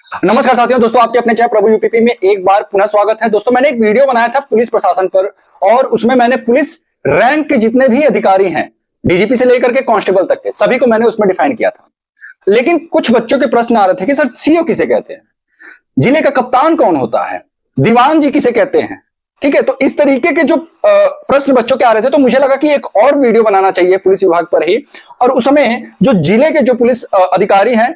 नमस्कार साथियों, दोस्तों आपके अपने चैनल प्रभु यूपीपी में एक बार पुनः स्वागत है। दोस्तों मैंने एक वीडियो बनाया था पुलिस प्रशासन पर और उसमें मैंने पुलिस रैंक के जितने भी अधिकारी हैं, डीजीपी से लेकर के कांस्टेबल तक के सभी को मैंने उसमें डिफाइन किया था। लेकिन कुछ बच्चों के प्रश्न आ रहे थे कि सर सीओ किसे कहते हैं, जिले का कप्तान कौन होता है, दीवान जी किसे कहते हैं। ठीक है, तो इस तरीके के जो प्रश्न बच्चों के आ रहे थे, तो मुझे लगा कि एक और वीडियो बनाना चाहिए पुलिस विभाग पर ही, और उसमें जो जिले के जो पुलिस अधिकारी हैं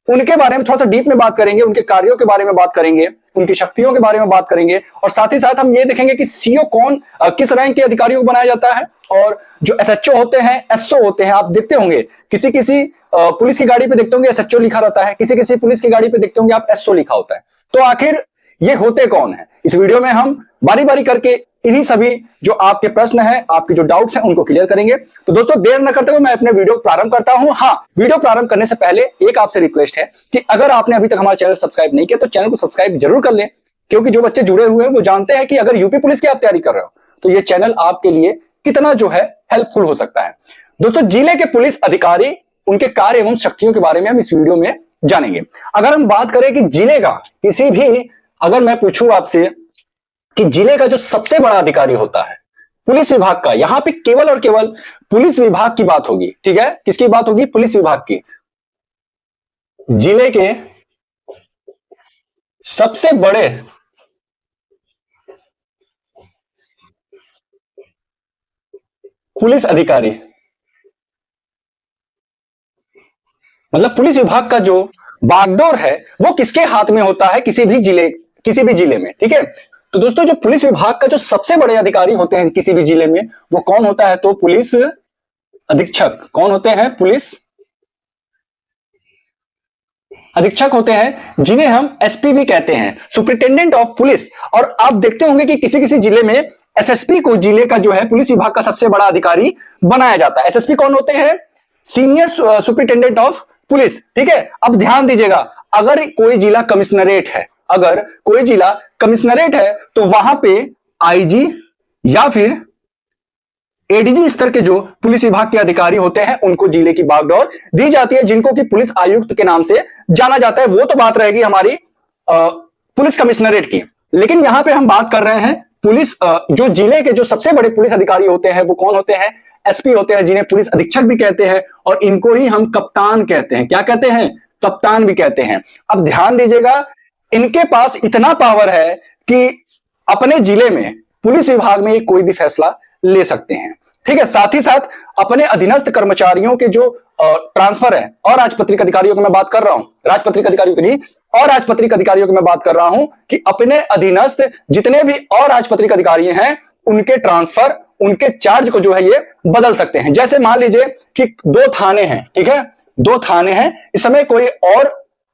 उनके बारे में थोड़ा सा डीप में बात करेंगे, उनके कार्यों के बारे में बात करेंगे, उनकी शक्तियों के बारे में बात करेंगे, और साथ ही साथ हम ये देखेंगे कि सीओ कौन किस रैंक के अधिकारियों को बनाया जाता है। और जो एसएचओ होते हैं, एसओ होते हैं, आप देखते होंगे किसी किसी पुलिस की गाड़ी पे देखते होंगे एसएचओ लिखा रहता है, किसी किसी पुलिस की गाड़ी पे देखते होंगे आप एसओ लिखा होता है। तो आखिर ये होते कौन है, इस वीडियो में हम बारी बारी करके इन्हीं सभी जो आपके प्रश्न हैं, आपके जो डाउट्स हैं, उनको क्लियर करेंगे। तो दोस्तों देर न करते हुए मैं अपने वीडियो प्रारंभ करता हूं। हाँ, वीडियो प्रारंभ करने से पहले एक आपसे रिक्वेस्ट है कि अगर आपने अभी तक हमारा चैनल सब्सक्राइब नहीं किया तो चैनल को सब्सक्राइब जरूर कर लें, क्योंकि जो बच्चे जुड़े हुए हैं वो जानते हैं कि अगर यूपी पुलिस की आप तैयारी कर रहे हो तो ये चैनल आपके लिए कितना जो है हेल्पफुल हो सकता है। दोस्तों जिले के पुलिस अधिकारी, उनके कार्य एवं शक्तियों के बारे में हम इस वीडियो में जानेंगे। अगर हम बात करें कि जिले का किसी भी, अगर मैं पूछूं आपसे कि जिले का जो सबसे बड़ा अधिकारी होता है पुलिस विभाग का, यहां पे केवल और केवल पुलिस विभाग की बात होगी। ठीक है, किसकी बात होगी? पुलिस विभाग की। जिले के सबसे बड़े पुलिस अधिकारी, मतलब पुलिस विभाग का जो बागडोर है वो किसके हाथ में होता है किसी भी जिले में। ठीक है, तो दोस्तों जो पुलिस विभाग का जो सबसे बड़े अधिकारी होते हैं किसी भी जिले में वो कौन होता है? तो पुलिस अधीक्षक। कौन होते हैं? पुलिस अधीक्षक होते हैं, जिन्हें हम एसपी भी कहते हैं, सुपरिटेंडेंट ऑफ पुलिस। और आप देखते होंगे कि किसी किसी जिले में एसएसपी को जिले का जो है पुलिस विभाग का सबसे बड़ा अधिकारी बनाया जाता है। एसएसपी कौन होते हैं? Senior superintendent of police. ठीक है, अब ध्यान दीजिएगा, अगर कोई जिला कमिश्नरेट है, अगर कोई जिला कमिश्नरेट है तो वहां पे आईजी या फिर एडीजी स्तर के जो पुलिस विभाग के अधिकारी होते हैं उनको जिले की बागडोर दी जाती है, जिनको कि पुलिस आयुक्त के नाम से जाना जाता है। वो तो बात रहेगी हमारी पुलिस कमिश्नरेट की, लेकिन यहां पे हम बात कर रहे हैं पुलिस जो जिले के जो सबसे बड़े पुलिस अधिकारी होते हैं वो कौन होते हैं? एसपी होते हैं, जिन्हें पुलिस अधीक्षक भी कहते हैं, और इनको ही हम कप्तान कहते हैं। क्या कहते हैं? कप्तान भी कहते हैं। अब ध्यान दीजिएगा, इनके पास इतना पावर है कि अपने जिले में पुलिस विभाग में कोई भी फैसला ले सकते हैं। ठीक है, साथ ही साथ अपने अधीनस्थ कर्मचारियों के जो ट्रांसफर है, और राजपत्रित अधिकारियों की मैं बात कर रहा हूं, राजपत्रित अधिकारियों की नहीं, और राजपत्रित अधिकारियों की मैं बात कर रहा हूं कि अपने अधीनस्थ जितने भी और राजपत्रित अधिकारी हैं उनके ट्रांसफर, उनके चार्ज को जो है ये बदल सकते हैं। जैसे मान लीजिए कि 2 थाने हैं, ठीक है, 2 थाने हैं, इस समय कोई और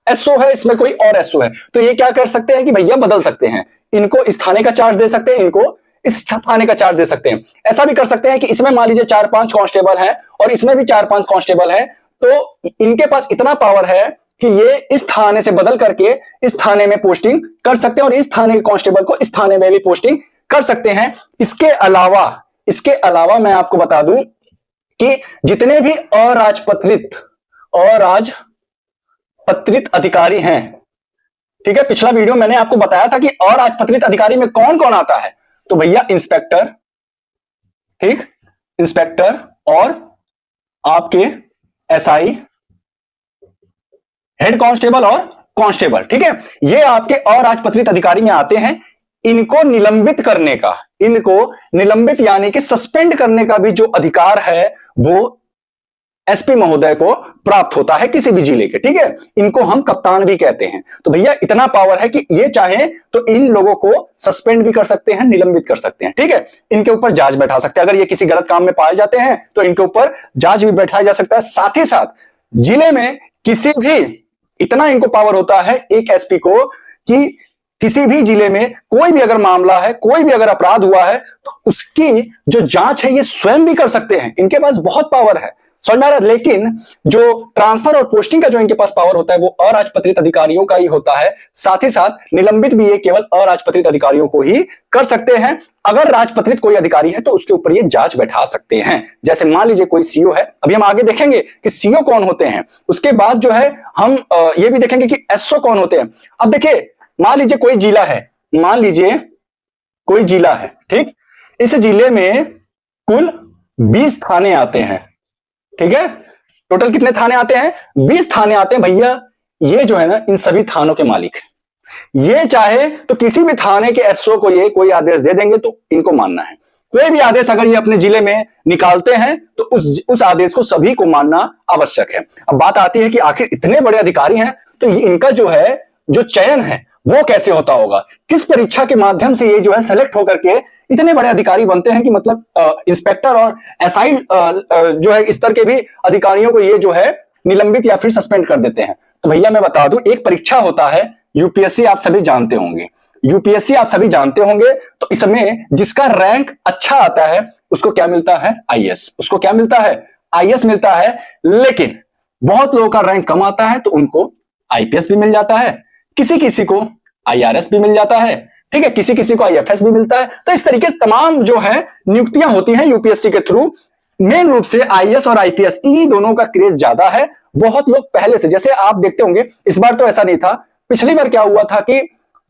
एसओ है, इसमें कोई और एसओ है, तो ये क्या कर सकते हैं कि भैया बदल सकते हैं, इनको इस थाने का चार्ज दे सकते हैं, इनको इस थाने का चार्ज दे सकते हैं। ऐसा भी कर सकते हैं कि इसमें मान लीजिए 4-5 कांस्टेबल हैं और इसमें भी 4-5 कांस्टेबल हैं, तो इनके पास इतना पावर है कि ये इस थाने से बदल करके इस थाने में पोस्टिंग कर सकते हैं और इस थाने के कांस्टेबल को इस थाने में भी पोस्टिंग कर सकते हैं। इसके अलावा मैं आपको बता दूं कि जितने भी अराजपत्रित अधिकारी हैं, ठीक है, पिछला वीडियो मैंने आपको बताया था कि अराजपत्रित अधिकारी में कौन कौन आता है, तो भैया इंस्पेक्टर, ठीक, इंस्पेक्टर और आपके एसआई, हेड कांस्टेबल और कांस्टेबल। ठीक है, ये आपके अराजपत्रित अधिकारी में आते हैं। इनको निलंबित यानी कि सस्पेंड करने का भी जो अधिकार है वो एसपी महोदय को प्राप्त होता है किसी भी जिले के। ठीक है, इनको हम कप्तान भी कहते हैं। तो भैया इतना पावर है कि ये चाहे तो इन लोगों को सस्पेंड भी कर सकते हैं, निलंबित कर सकते हैं। ठीक है, इनके ऊपर जांच बैठा सकते हैं, अगर ये किसी गलत काम में पाए जाते हैं तो इनके ऊपर जांच भी बैठाया जा सकता है। साथ ही साथ जिले में किसी भी, इतना इनको पावर होता है एक एसपी को कि किसी भी जिले में कोई भी अगर मामला है, कोई भी अगर अपराध हुआ है तो उसकी जो जांच है ये स्वयं भी कर सकते हैं। इनके पास बहुत पावर है। समझ में आ रहा है? लेकिन जो ट्रांसफर और पोस्टिंग का जो इनके पास पावर होता है वो अराजपत्रित अधिकारियों का ही होता है। साथ ही साथ निलंबित भी ये केवल अराजपत्रित अधिकारियों को ही कर सकते हैं। अगर राजपत्रित कोई अधिकारी है तो उसके ऊपर ये जांच बैठा सकते हैं। जैसे मान लीजिए कोई सीओ है, अभी हम आगे देखेंगे कि सीओ कौन होते हैं, उसके बाद जो है हम ये भी देखेंगे कि एसओ कौन होते हैं। अब देखिए, मान लीजिए कोई जिला है, मान लीजिए कोई जिला है, ठीक, इस जिले में कुल 20 थाने आते हैं, ठीक है, टोटल कितने थाने आते हैं? 20 थाने आते हैं भैया। ये जो है ना, इन सभी थानों के मालिक हैं। ये चाहे तो किसी भी थाने के एसओ को ये कोई आदेश दे देंगे तो इनको मानना है। कोई भी आदेश अगर ये अपने जिले में निकालते हैं तो उस आदेश को सभी को मानना आवश्यक है। अब बात आती है कि आखिर इतने बड़े अधिकारी हैं तो इनका जो है जो चयन है वो कैसे होता होगा, किस परीक्षा के माध्यम से ये जो है सेलेक्ट होकर के इतने बड़े अधिकारी बनते हैं कि मतलब इंस्पेक्टर और एसआई जो है इस तरह के भी अधिकारियों को ये जो है निलंबित या फिर सस्पेंड कर देते हैं। तो भैया मैं बता दूं, एक परीक्षा होता है यूपीएससी, आप सभी जानते होंगे, यूपीएससी आप सभी जानते होंगे। तो इसमें जिसका रैंक अच्छा आता है उसको क्या मिलता है? आईएएस। उसको क्या मिलता है? आईएएस मिलता है। लेकिन बहुत लोगों का रैंक कम आता है तो उनको आईपीएस भी मिल जाता है, किसी किसी को आईआरएस भी मिल जाता है, ठीक है, किसी किसी को आईएफएस भी मिलता है। तो इस तरीके से तमाम जो है नियुक्तियां होती हैं यूपीएससी के थ्रू। मेन रूप से आईएएस और आईपीएस इन्हीं दोनों का क्रेज ज्यादा है। बहुत लोग पहले से, जैसे आप देखते होंगे, इस बार तो ऐसा नहीं था, पिछली बार क्या हुआ था कि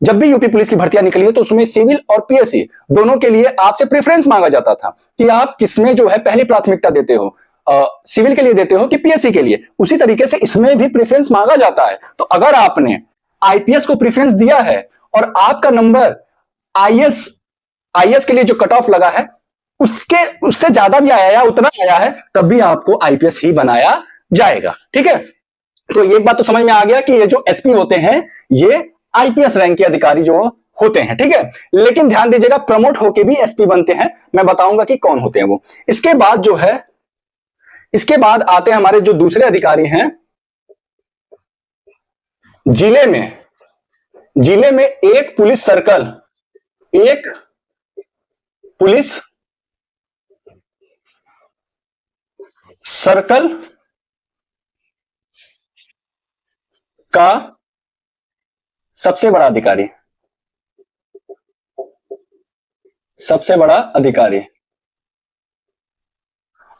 जब भी यूपी पुलिस की भर्तियां निकली है तो उसमें सिविल और पीएससी दोनों के लिए आपसे प्रेफरेंस मांगा जाता था कि आप किसमें जो है पहली प्राथमिकता देते हो, सिविल के लिए देते हो कि पीएससी के लिए। उसी तरीके से इसमें भी प्रेफरेंस मांगा जाता है। तो अगर आपने आईपीएस को प्रेफरेंस दिया है और आपका नंबर आईएएस के लिए जो कट ऑफ लगा है उससे ज्यादा भी आया या उतना आया है, तब भी आपको आईपीएस ही बनाया जाएगा, ठीक है। तो एक बात तो समझ में आ गया कि ये जो एसपी होते हैं ये आईपीएस रैंक के अधिकारी जो होते हैं, ठीक है। लेकिन ध्यान दीजिएगा, प्रमोट होके भी एसपी बनते हैं, मैं बताऊंगा कि कौन होते हैं वो। इसके बाद जो है, इसके बाद आते हैं हमारे जो दूसरे अधिकारी हैं। जिले में एक पुलिस सर्कल का सबसे बड़ा अधिकारी।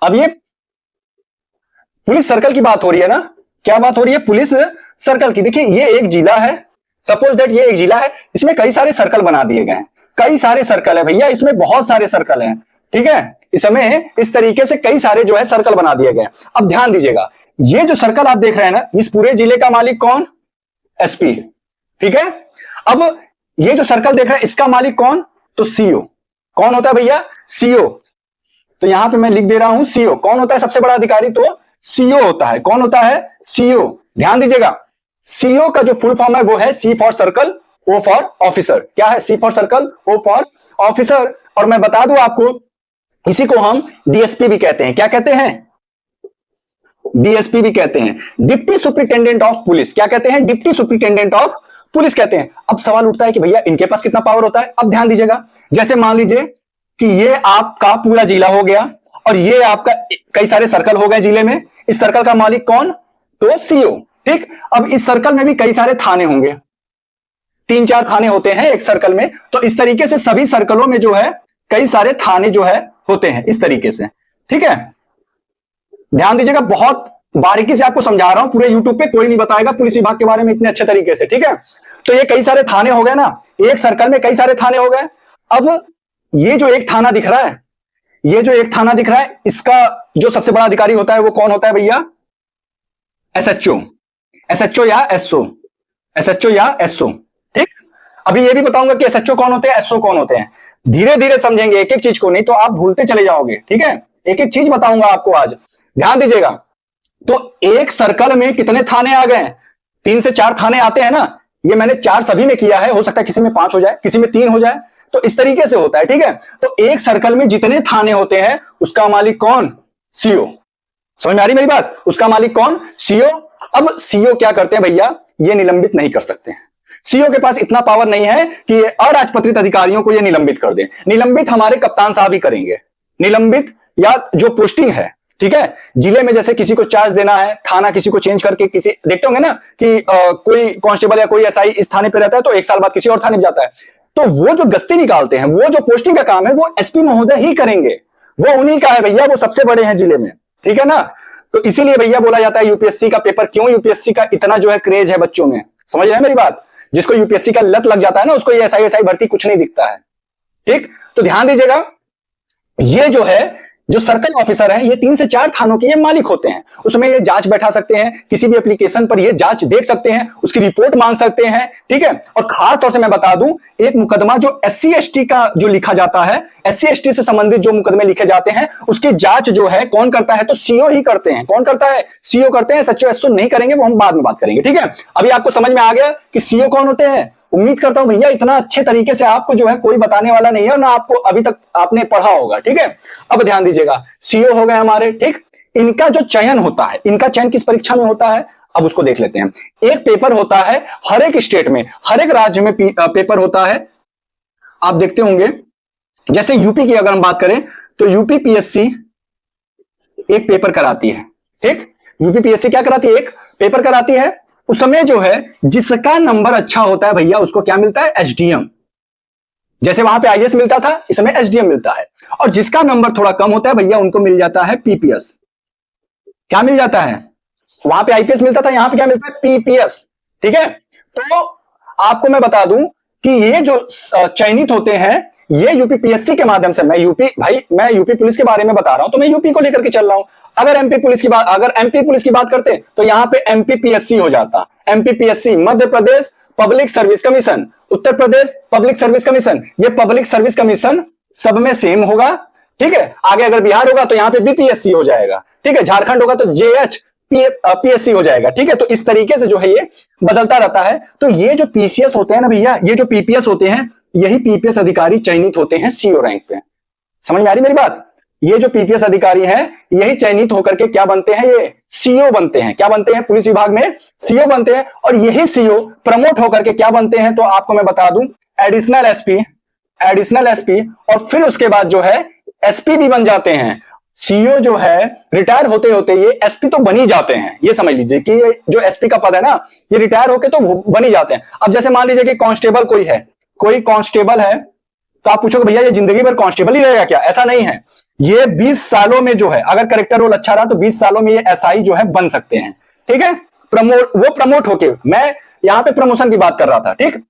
अब ये पुलिस सर्कल की बात हो रही है ना, क्या बात हो रही है? पुलिस सर्कल की। देखिए, ये एक जिला है, सपोज दैट ये एक जिला है, इसमें कई सारे सर्कल बना दिए गए हैं, कई सारे सर्कल है भैया, इसमें बहुत सारे सर्कल हैं, ठीक है। इसमें इस तरीके से कई सारे जो है सर्कल बना दिए गए। अब ध्यान दीजिएगा, ये जो सर्कल आप देख रहे हैं ना, इस पूरे जिले का मालिक कौन? एसपी, ठीक है। अब ये जो सर्कल देख रहे हैं इसका मालिक कौन? तो सीओ। कौन होता है भैया? सीओ। तो यहां पे मैं लिख दे रहा हूं सीओ। कौन होता है सबसे बड़ा अधिकारी? तो सीओ होता है। कौन होता है? सीओ। ध्यान दीजिएगा, सीओ का जो फुल फॉर्म है वो है C for circle, O for officer. क्या है? C for circle, O for officer. और मैं बता दूं आपको, इसी को हम डीएसपी भी कहते हैं। क्या कहते हैं? डीएसपी भी कहते हैं, डिप्टी सुपरिटेंडेंट ऑफ पुलिस। क्या कहते हैं? डिप्टी सुपरिटेंडेंट ऑफ पुलिस कहते हैं। अब सवाल उठता है कि भैया इनके पास कितना पावर होता है? अब ध्यान दीजिएगा, जैसे मान लीजिए कि ये आपका पूरा जिला हो गया और ये आपका कई सारे सर्कल हो गए जिले में। इस सर्कल का मालिक कौन? तो सीओ, ठीक। अब इस सर्कल में भी कई सारे थाने होंगे, 3-4 थाने होते हैं एक सर्कल में। तो इस तरीके से सभी सर्कलों में जो है कई सारे थाने जो है होते हैं इस तरीके से, ठीक है। ध्यान दीजिएगा, बहुत बारीकी से आपको समझा रहा हूं, पूरे यूट्यूब पे कोई नहीं बताएगा पुलिस विभाग के बारे में इतने अच्छे तरीके से, ठीक है। तो ये कई सारे थाने हो गए ना, एक सर्कल में कई सारे थाने हो गए। अब ये जो एक थाना दिख रहा है, ये जो एक थाना दिख रहा है, इसका जो सबसे बड़ा अधिकारी होता है वो कौन होता है भैया? एसएचओ। एसएचओ या एसओ, एसएचओ या एसओ, ठीक। अभी ये भी बताऊंगा कि एसएचओ कौन होते हैं, एसओ कौन होते हैं। धीरे धीरे समझेंगे एक एक चीज को, नहीं तो आप भूलते चले जाओगे, ठीक है। एक एक चीज बताऊंगा आपको आज, ध्यान दीजिएगा। तो एक सर्कल में कितने थाने आ गए? 3 से 4 थाने आते हैं ना। ये मैंने 4 सभी में किया है, हो सकता है किसी में 5 हो जाए, किसी में 3 हो जाए, तो इस तरीके से होता है, ठीक है। तो एक सर्कल में जितने थाने होते हैं उसका मालिक कौन? सीओ। समझ में आ रही मेरी बात? उसका मालिक कौन? सीओ। अब सीओ क्या करते हैं भैया? ये निलंबित नहीं कर सकते हैं। सीओ के पास इतना पावर नहीं है कि ये अराजपत्रित अधिकारियों को ये निलंबित कर दें। निलंबित हमारे कप्तान साहब ही करेंगे, निलंबित या जो पोस्टिंग है, ठीक है। जिले में जैसे किसी को चार्ज देना है, थाना किसी को चेंज करके किसी, देखते होंगे ना कि कोई कांस्टेबल या कोई एसआई इस थाने पे रहता है तो एक साल बाद किसी और थाने में जाता है, तो वो जो गश्ती निकालते हैं, वो जो पोस्टिंग का काम है वो एसपी महोदय ही करेंगे, वो उन्हीं का है भैया, वो सबसे बड़े हैं जिले में, ठीक है ना। तो इसीलिए भैया बोला जाता है यूपीएससी का पेपर, क्यों यूपीएससी का इतना जो है क्रेज है बच्चों में, समझ रहे हैं मेरी बात। जिसको यूपीएससी का लत लग जाता है ना, उसको ये एसआई भर्ती कुछ नहीं दिखता है, ठीक। तो ध्यान दीजिएगा, ये जो है, जो सर्कल ऑफिसर है, ये 3 से 4 थानों के ये मालिक होते हैं। उसमें ये जांच बैठा सकते हैं, किसी भी एप्लीकेशन पर ये जांच देख सकते हैं, उसकी रिपोर्ट मांग सकते हैं, ठीक है। और खास तौर से मैं बता दूं, एक मुकदमा जो एससी एसटी का जो लिखा जाता है, एससी एसटी से संबंधित जो मुकदमे लिखे जाते हैं, उसकी जांच जो है कौन करता है, तो सीओ ही करते हैं। कौन करता है? सीओ करते हैं। एसएचओ एसओ नहीं करेंगे, वो हम बाद में बात करेंगे, ठीक है। अभी आपको समझ में आ गया कि सीओ कौन होते हैं। उम्मीद करता हूं भैया इतना अच्छे तरीके से आपको जो है कोई बताने वाला नहीं है, और ना आपको अभी तक आपने पढ़ा होगा, ठीक है। अब ध्यान दीजिएगा, सीओ हो गए हमारे, ठीक। इनका जो चयन होता है, इनका चयन किस परीक्षा में होता है, अब उसको देख लेते हैं। एक पेपर होता है हर एक स्टेट में, हर एक राज्य में पेपर होता है। आप देखते होंगे, जैसे यूपी की अगर हम बात करें तो यूपी पीएससी एक पेपर कराती है, ठीक। यूपी पीएससी क्या कराती है? एक पेपर कराती है। उस समय जो है जिसका नंबर अच्छा होता है भैया, उसको क्या मिलता है? एसडीएम। जैसे वहां पे आईएएस मिलता था, इस समय एसडीएम मिलता है। और जिसका नंबर थोड़ा कम होता है भैया, उनको मिल जाता है पीपीएस। क्या मिल जाता है? वहां पे आईपीएस मिलता था, यहां पे क्या मिलता है? पीपीएस, ठीक है। तो आपको मैं बता दूं कि ये जो चयनित होते हैं, ये यूपी पीएससी के माध्यम से, मैं यूपी पुलिस के बारे में बता रहा हूं, तो मैं यूपी को लेकर के चल रहा हूं। अगर एमपी पुलिस की बात करते तो यहां पे एमपी पीएससी हो जाता। MP PSC Madhya Pradesh public service commission, Uttar Pradesh public service commission. ये पब्लिक सर्विस कमीशन सब में सेम होगा, ठीक है। आगे अगर बिहार होगा तो यहां पे बीपीएससी हो जाएगा, ठीक है। झारखंड होगा तो जेएच पीएससी हो जाएगा, ठीक है। तो इस तरीके से जो है ये बदलता रहता है। तो ये जो पीसीएस होते हैं ना भैया, ये जो पीपीएस होते हैं, यही पीपीएस अधिकारी चयनित होते हैं सीओ रैंक पे। समझ में आ रही मेरी बात? ये जो पीपीएस अधिकारी हैं, यही चयनित होकर के क्या बनते हैं? ये सीओ बनते हैं। क्या बनते हैं? पुलिस विभाग में सीओ बनते हैं। और यही सीओ प्रमोट होकर के क्या बनते हैं? तो आपको मैं बता दूं, एडिशनल एसपी, और फिर उसके बाद जो है एसपी भी बन जाते हैं। सीओ जो है रिटायर होते होते ये एसपी तो बन ही जाते हैं। ये समझ लीजिए कि ये जो एसपी का पद है ना, ये रिटायर होके तो बन ही जाते हैं। अब जैसे मान लीजिए कि कांस्टेबल कोई कांस्टेबल है, तो आप पूछोगे भैया ये जिंदगी भर कांस्टेबल ही रहेगा क्या? ऐसा नहीं है। ये 20 सालों में जो है, अगर कैरेक्टर रोल अच्छा रहा तो 20 सालों में ये एसआई जो है बन सकते हैं, ठीक है। प्रमोट होके, मैं यहां पे प्रमोशन की बात कर रहा था, ठीक।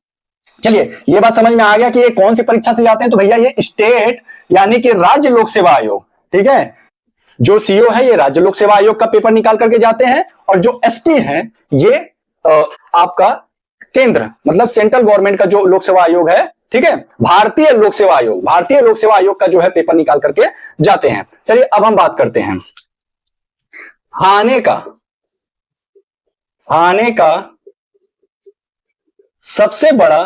चलिए, ये बात समझ में आ गया कि ये कौन सी परीक्षा से जाते हैं। तो भैया ये स्टेट यानी कि राज्य लोक सेवा आयोग, ठीक है। जो सीओ है ये राज्य लोक सेवा आयोग का पेपर निकाल करके जाते हैं, और जो एसपी है ये आपका केंद्र मतलब सेंट्रल गवर्नमेंट का जो लोक सेवा आयोग है, ठीक है, भारतीय लोक सेवा आयोग का जो है पेपर निकाल करके जाते हैं। चलिए अब हम बात करते हैं थाने का सबसे बड़ा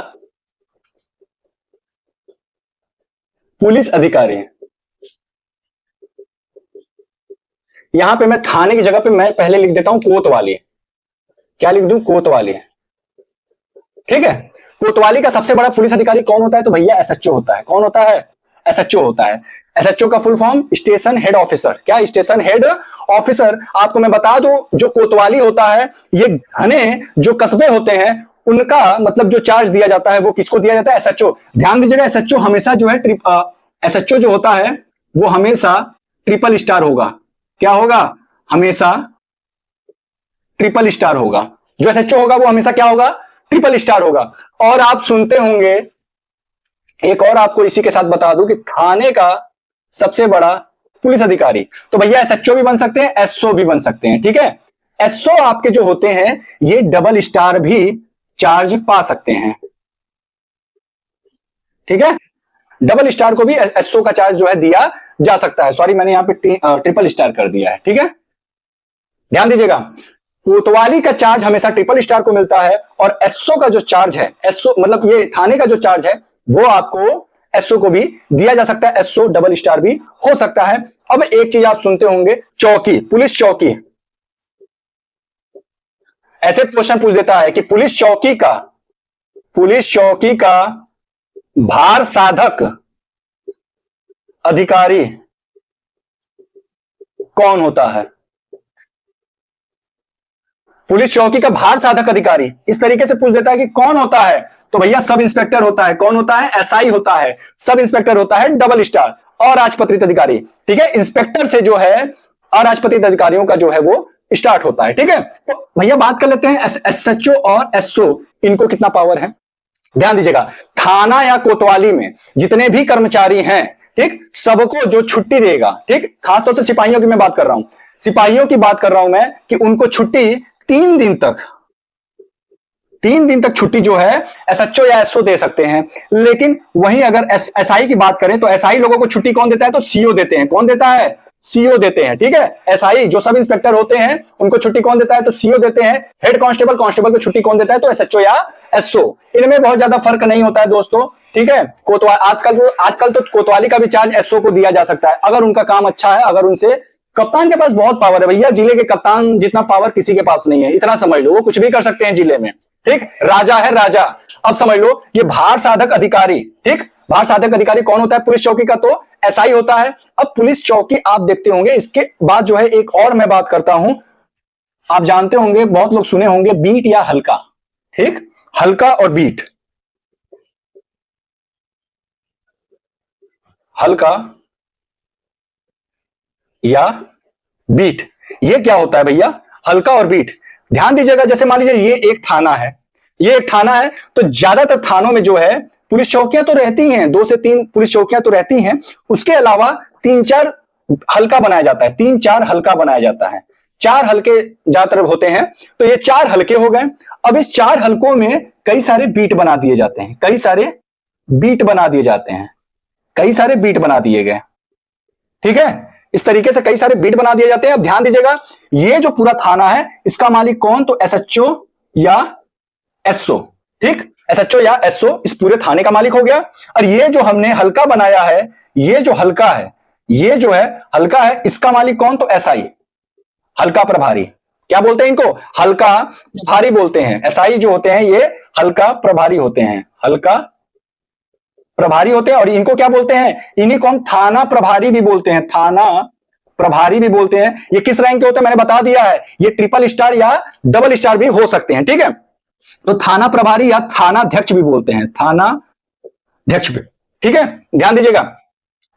पुलिस अधिकारी। यहां पे मैं थाने की जगह पे मैं पहले लिख देता हूं कोतवाली। क्या लिख दूं? कोतवाली, ठीक है। कोतवाली का सबसे बड़ा पुलिस अधिकारी कौन होता है? तो भैया एसएचओ होता है। कौन होता है? एसएचओ होता है। एसएचओ का full form station head officer. क्या? Station head officer. आपको मैं बता दूं, जो कोतवाली होता है, ये घने जो कस्बे होते हैं, उनका मतलब जो चार्ज दिया जाता है वो किसको दिया जाता है? एसएचओ। ध्यान दीजिएगा, एसएचओ हमेशा जो है एसएचओ जो होता है वो हमेशा ट्रिपल स्टार होगा। क्या होगा? हमेशा ट्रिपल स्टार होगा। जो एसएचओ होगा वो हमेशा क्या होगा? ट्रिपल स्टार होगा। और आप सुनते होंगे, एक और आपको इसी के साथ बता दूं कि थाने का सबसे बड़ा पुलिस अधिकारी, तो भैया एसएचओ भी बन सकते हैं, एसओ भी बन सकते हैं, ठीक है। एसओ आपके जो होते हैं ये डबल स्टार भी चार्ज पा सकते हैं, ठीक है। डबल स्टार को भी एसओ का चार्ज जो है दिया जा सकता है। सॉरी, मैंने यहां पे ट्रिपल स्टार कर दिया है, ठीक है। ध्यान दीजिएगा, कोतवाली का चार्ज हमेशा ट्रिपल स्टार को मिलता है, और एसओ का जो चार्ज है, एसओ मतलब ये थाने का जो चार्ज है, वो आपको एसओ को भी दिया जा सकता है। एसओ डबल स्टार भी हो सकता है। अब एक चीज आप सुनते होंगे, चौकी, पुलिस चौकी। ऐसे क्वेश्चन पूछ देता है कि पुलिस चौकी का भार साधक अधिकारी कौन होता है? पुलिस चौकी का भार साधक अधिकारी इस तरीके से पूछ देता है कि कौन होता है, तो भैया सब इंस्पेक्टर होता है। कौन होता है? एसआई होता है। सब इंस्पेक्टर होता है डबल स्टार अराजपत्रित अधिकारी। ठीक है, इंस्पेक्टर से जो है अराजपत्रित अधिकारियों का जो है वो स्टार्ट होता है। ठीक है, तो भैया बात कर लेते हैं एसएचओ और एसओ, इनको कितना पावर है। ध्यान दीजिएगा, थाना या कोतवाली में जितने भी कर्मचारी हैं, ठीक, सबको जो छुट्टी देगा, ठीक, खासतौर से सिपाहियों की मैं बात कर रहा हूं, सिपाहियों की बात कर रहा हूं मैं, कि उनको छुट्टी 3 दिन तक छुट्टी जो है एसएचओ या एसओ दे सकते हैं। लेकिन वहीं अगर एसआई की बात करें तो एसआई लोगों को छुट्टी कौन देता है? तो सीओ देते हैं। कौन देता है? सीओ देते हैं। ठीक है, एसआई जो सब इंस्पेक्टर होते हैं उनको छुट्टी कौन देता है? तो सीओ देते हैं। हेड कांस्टेबल को छुट्टी कौन देता है? तो एसएचओ या एसओ। इनमें बहुत ज्यादा फर्क नहीं होता है दोस्तों। ठीक है, आजकल तो कोतवाली का भी चार्ज एसओ को दिया जा सकता है अगर उनका काम अच्छा है, अगर उनसे कप्तान के पास बहुत पावर है भैया, जिले के कप्तान जितना पावर किसी के पास नहीं है, इतना समझ लो, वो कुछ भी कर सकते हैं जिले में। ठीक, राजा है राजा। अब समझ लो ये भार साधक अधिकारी, ठीक, भार साधक अधिकारी कौन होता है पुलिस चौकी का? तो एसआई होता है। अब पुलिस चौकी आप देखते होंगे, इसके बाद जो है एक और मैं बात करता हूं, आप जानते होंगे, बहुत लोग सुने होंगे, बीट या हल्का। ठीक, हल्का और बीट। हल्का या बीट, ये क्या होता है भैया? हल्का और बीट। ध्यान दीजिएगा, जैसे मान लीजिए ये एक थाना है, ये एक थाना है, तो ज्यादातर थानों में जो है पुलिस चौकियां तो रहती हैं, 2 से 3 पुलिस चौकियां तो रहती हैं। उसके अलावा 3-4 हल्का बनाया जाता है, 3-4 हल्का बनाया जाता है। 4 हल्के ज्यादातर होते हैं, तो ये 4 हल्के हो गए। अब इस 4 हल्कों में कई सारे बीट बना दिए जाते हैं, कई सारे बीट बना दिए जाते हैं, कई सारे बीट बना दिए गए। ठीक है, इस तरीके से कई सारे बीट बना दिए जाते हैं। अब ध्यान दीजिएगा, ये जो पूरा थाना है इसका मालिक कौन? तो एसएचओ या एसओ। ठीक, एसएचओ या एसओ इस पूरे थाने का मालिक हो गया। और ये जो हमने हल्का बनाया है, ये जो हल्का है, ये जो है हल्का है, इसका मालिक कौन? तो एसआई, हल्का प्रभारी। क्या बोलते हैं इनको? हल्का प्रभारी बोलते हैं। एसआई जो होते हैं ये हल्का प्रभारी होते हैं, हल्का प्रभारी होते हैं। और इनको क्या बोलते हैं? इन्हीं को हम थाना प्रभारी भी बोलते हैं, थाना प्रभारी भी बोलते हैं। ये किस रैंक के होते हैं मैंने बता दिया है, ये ट्रिपल स्टार या डबल स्टार भी हो सकते हैं। ठीक है, तो थाना प्रभारी या थाना अध्यक्ष भी बोलते हैं, थाना अध्यक्ष भी। ठीक है, ध्यान दीजिएगा।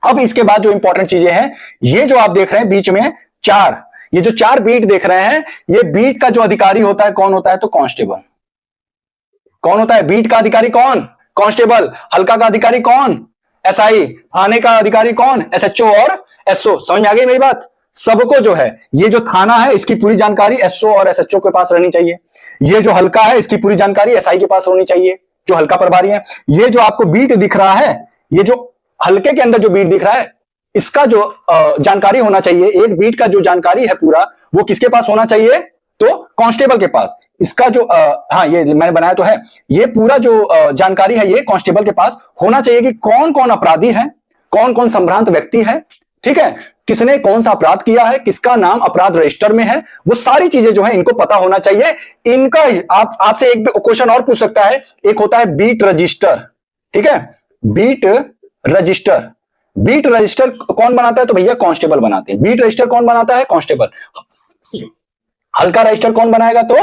अब इसके बाद जो इंपॉर्टेंट चीजें हैं, ये जो आप देख रहे हैं बीच में 4, ये जो 4 बीट देख रहे हैं, ये बीट का जो अधिकारी होता है कौन होता है? तो कांस्टेबल। कौन होता है बीट का अधिकारी? कौन? कांस्टेबल। हल्का का अधिकारी कौन? एसआई। थाने का अधिकारी कौन? एसएचओ और एसओ। समझ में आ गई मेरी बात? सबको जो है, ये जो थाना है इसकी पूरी जानकारी एसओ और एसएचओ के पास रहनी चाहिए। ये जो हल्का है इसकी पूरी जानकारी एसआई के पास होनी चाहिए, जो हल्का प्रभारी है। ये जो आपको बीट दिख रहा है, ये जो हल्के के अंदर जो बीट दिख रहा है, इसका जो जानकारी होना चाहिए, एक बीट का जो जानकारी है पूरा, वो किसके पास होना चाहिए? तो कांस्टेबल के पास। इसका जो हाँ, ये मैंने बनाया तो है, ये पूरा जो जानकारी है ये कांस्टेबल के पास होना चाहिए कि कौन कौन अपराधी है, कौन कौन संभ्रांत व्यक्ति है। ठीक है, किसने कौन सा अपराध किया है, किसका नाम अपराध रजिस्टर में है, वो सारी चीजें जो है इनको पता होना चाहिए। इनका आपसे एक क्वेश्चन और पूछ सकता है, एक होता है बीट रजिस्टर। ठीक है, बीट रजिस्टर। बीट रजिस्टर कौन बनाता है? तो भैया कांस्टेबल बनाते हैं। बीट रजिस्टर कौन बनाता है? कांस्टेबल। हल्का रजिस्टर कौन बनाएगा? तो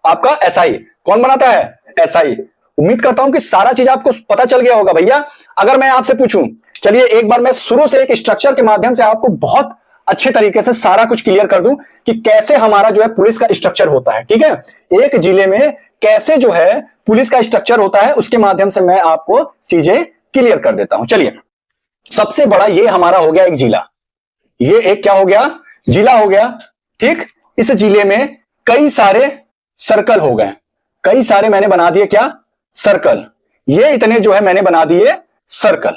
आपका एसआई। कौन बनाता है? एसआई। उम्मीद करता हूं कि सारा चीज आपको पता चल गया होगा भैया। अगर मैं आपसे पूछूं, चलिए एक बार मैं शुरू से एक स्ट्रक्चर के माध्यम से आपको बहुत अच्छे तरीके से सारा कुछ क्लियर कर दूं कि कैसे हमारा जो है पुलिस का स्ट्रक्चर होता है। ठीक है, एक जिले में कैसे जो है पुलिस का स्ट्रक्चर होता है, उसके माध्यम से मैं आपको चीजें क्लियर कर देता हूं। चलिए, सबसे बड़ा ये हमारा हो गया एक जिला, ये एक क्या हो गया? जिला हो गया। ठीक, इस जिले में कई सारे सर्कल हो गए, कई सारे मैंने बना दिए क्या? सर्कल। ये इतने जो है मैंने बना दिए सर्कल।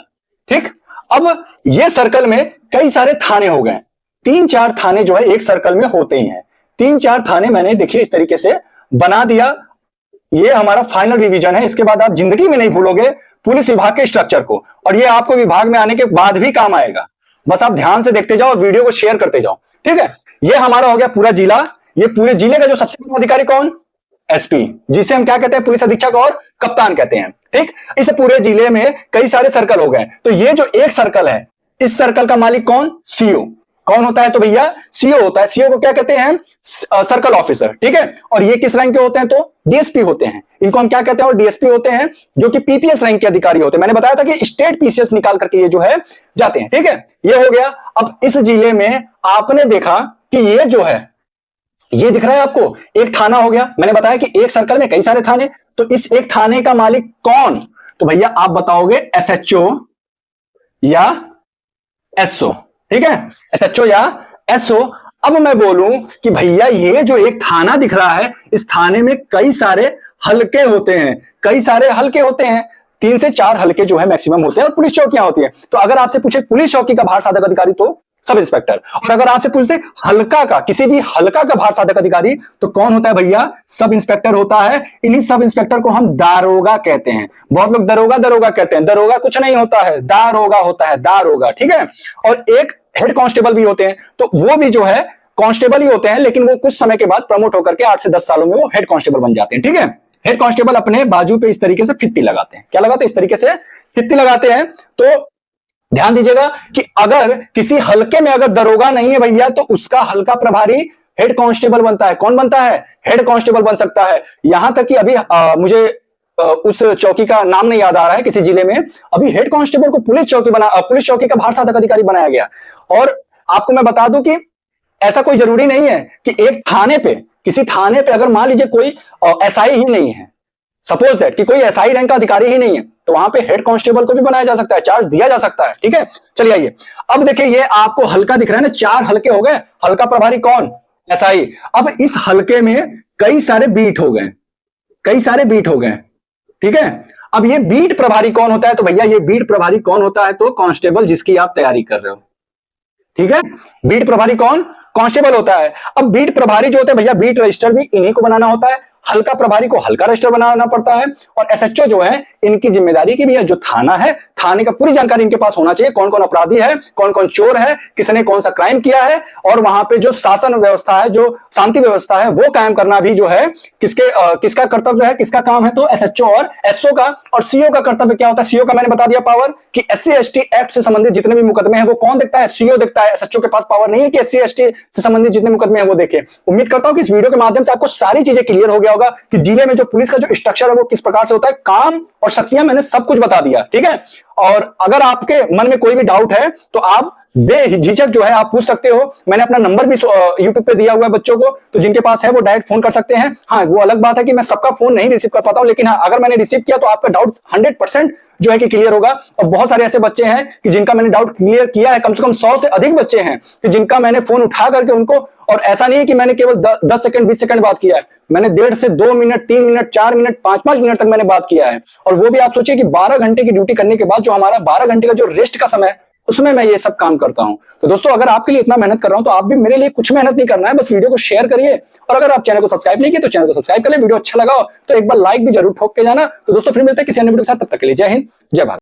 ठीक, अब ये सर्कल में कई सारे थाने हो गए, 3-4 थाने जो है एक सर्कल में होते ही हैं। 3-4 थाने मैंने देखिए इस तरीके से बना दिया। ये हमारा फाइनल रिवीजन है, इसके बाद आप जिंदगी में नहीं भूलोगे पुलिस विभाग के स्ट्रक्चर को, और ये आपको विभाग में आने के बाद भी काम आएगा। बस आप ध्यान से देखते जाओ और वीडियो को शेयर करते जाओ। ठीक है, ये हमारा हो गया पूरा जिला। ये पूरे जिले का जो सबसे बड़ा अधिकारी कौन? एसपी, जिसे हम क्या कहते हैं? पुलिस अधीक्षक और कप्तान कहते हैं। ठीक, इस पूरे जिले में कई सारे सर्कल हो गए, तो ये जो एक सर्कल है, इस सर्कल का मालिक कौन? सीओ। कौन होता है? तो भैया सीओ होता है। सीओ को क्या कहते हैं? सर्कल ऑफिसर, ठीक है। और ये किस रैंक के होते हैं? तो डीएसपी होते हैं। इनको हम क्या कहते हैं? और डीएसपी होते हैं जो कि पीपीएस रैंक के अधिकारी होते हैं। मैंने बताया था कि स्टेट पीसीएस निकाल करके ये जो है जाते हैं, ठीक है। ये हो गया। अब इस जिले में आपने देखा कि ये जो है, ये दिख रहा है आपको, एक थाना हो गया। मैंने बताया कि एक सर्कल में कई सारे थाने, तो इस एक थाने का मालिक कौन? तो भैया आप बताओगे एसएचओ या एसओ, ठीक है, एसएचओ या एसओ। अब मैं बोलूं कि भैया ये जो एक थाना दिख रहा है, इस थाने में कई सारे हलके होते हैं, कई सारे हलके होते हैं, 3 से 4 हलके जो है मैक्सिमम होते हैं, और पुलिस चौकियां होती है। तो अगर आपसे पूछे पुलिस चौकी का भार साधक अधिकारी तो सब इंस्पेक्टर, और अगर आपसे पूछते हल्का का, किसी भी हल्का का भार साधक अधिकारी, तो कौन होता है भैया? सब इंस्पेक्टर होता है। इन्हीं सब इंस्पेक्टर को हम दारोगा कहते हैं। बहुत लोग दरोगा दरोगा कहते हैं, दरोगा कुछ नहीं होता है, दारोगा होता है, दारोगा, ठीक है। और एक हेड कांस्टेबल भी होते हैं, तो वो भी जो है कांस्टेबल ही होते हैं, लेकिन वो कुछ समय के बाद प्रमोट होकर के 8 से 10 सालों में वो हेड कांस्टेबल बन जाते हैं, ठीक है। हेड कांस्टेबल अपने बाजू पे इस तरीके से फित्ती लगाते हैं। क्या लगाते हैं? इस तरीके से फित्ती लगाते हैं। तो ध्यान दीजिएगा कि अगर किसी हलके में अगर दरोगा नहीं है भैया, तो उसका हल्का प्रभारी हेड कांस्टेबल बनता है। कौन बनता है? हेड कांस्टेबल बन सकता है। यहां तक कि अभी मुझे उस चौकी का नाम नहीं याद आ रहा है, किसी जिले में अभी हेड कांस्टेबल को पुलिस चौकी का भार साधक अधिकारी बनाया गया। और आपको मैं बता दूं कि ऐसा कोई जरूरी नहीं है कि एक थाने पे, किसी थाने पे अगर मान लीजिए कोई एसआई ही नहीं है, सपोज दैट कि कोई एसआई रैंक का अधिकारी ही नहीं है, तो वहां पे हेड कांस्टेबल को भी बनाया जा सकता है, चार्ज दिया जा सकता है, ठीक है। चलिए आइए, अब देखिए ये आपको हल्का दिख रहा है ना, 4 हल्के हो गए। हल्का प्रभारी कौन? एसआई। अब इस हल्के में कई सारे बीट हो गए, कई सारे बीट हो गए, ठीक है। अब ये बीट प्रभारी कौन होता है? तो भैया ये बीट प्रभारी कौन होता है? तो कांस्टेबल जिसकी आप तैयारी कर रहे हो, ठीक है। बीट प्रभारी कौन? कांस्टेबल होता है। अब बीट प्रभारी जो होते हैं भैया, बीट रजिस्टर भी इन्हीं को बनाना होता है। हल्का प्रभारी को हल्का रजिस्टर बनाना पड़ता है। और एसएचओ जो है, इनकी जिम्मेदारी की भी है, जो थाना है, थाने का पूरी जानकारी इनके पास होना चाहिए। कौन कौन अपराधी है, कौन कौन चोर है, किसने कौन सा क्राइम किया है, और वहां पे जो शासन व्यवस्था है, जो शांति व्यवस्था है, वो कायम करना भी जो है किसका कर्तव्य है, किसका काम है? तो एसएचओ और एसओ का। और सीओ का कर्तव्य क्या होता है? सीओ का मैंने बता दिया पावर, कि एससी एसटी एक्ट से संबंधित जितने भी मुकदमे हैं वो कौन देखता है? सीओ देखता है। एसएचओ के पास पावर नहीं है कि एससी एसटी से संबंधित जितने मुकदमे हैं वो देखे। उम्मीद करता हूं कि इस वीडियो के माध्यम से आपको सारी चीजें क्लियर हो गया होगा कि जिले में जो पुलिस का जो स्ट्रक्चर है वो किस प्रकार से होता है, काम और शक्तियां मैंने सब कुछ बता दिया, ठीक है। और अगर आपके मन में कोई भी डाउट है तो आप बेझिझक जो है आप पूछ सकते हो। मैंने अपना नंबर भी यूट्यूब पे दिया हुआ है बच्चों को, तो जिनके पास है वो डायरेक्ट फोन कर सकते हैं। हाँ, वो अलग बात है कि मैं सबका फोन नहीं रिसीव कर पाता हूं, लेकिन हाँ, अगर मैंने रिसीव किया तो आपका डाउट 100% जो है कि क्लियर होगा। और बहुत सारे ऐसे बच्चे हैं कि जिनका मैंने डाउट क्लियर किया है, कम से कम 100 से अधिक बच्चे हैं कि जिनका मैंने फोन उठा करके उनको, और ऐसा नहीं है कि मैंने केवल 10 सेकंड 20 सेकंड बात किया है, मैंने 1.5 से 2 मिनट 3 मिनट 4 मिनट 5 मिनट तक मैंने बात किया है। और वो भी आप सोचिए कि 12 घंटे की ड्यूटी करने के बाद जो हमारा 12 घंटे का जो रेस्ट का समय, उसमें मैं ये सब काम करता हूं। तो दोस्तों, अगर आपके लिए इतना मेहनत कर रहा हूं तो आप भी मेरे लिए कुछ मेहनत नहीं करना है, बस वीडियो को शेयर करिए। और अगर आप चैनल को सब्सक्राइब नहीं किए तो चैनल को सब्सक्राइब कर ले। वीडियो अच्छा लगा हो तो एक बार लाइक भी जरूर ठोक के जाना। तो दोस्तों, फिर मिलते हैं किसी अन्य वीडियो के साथ, तब तक के लिए जय हिंद, जय भारत।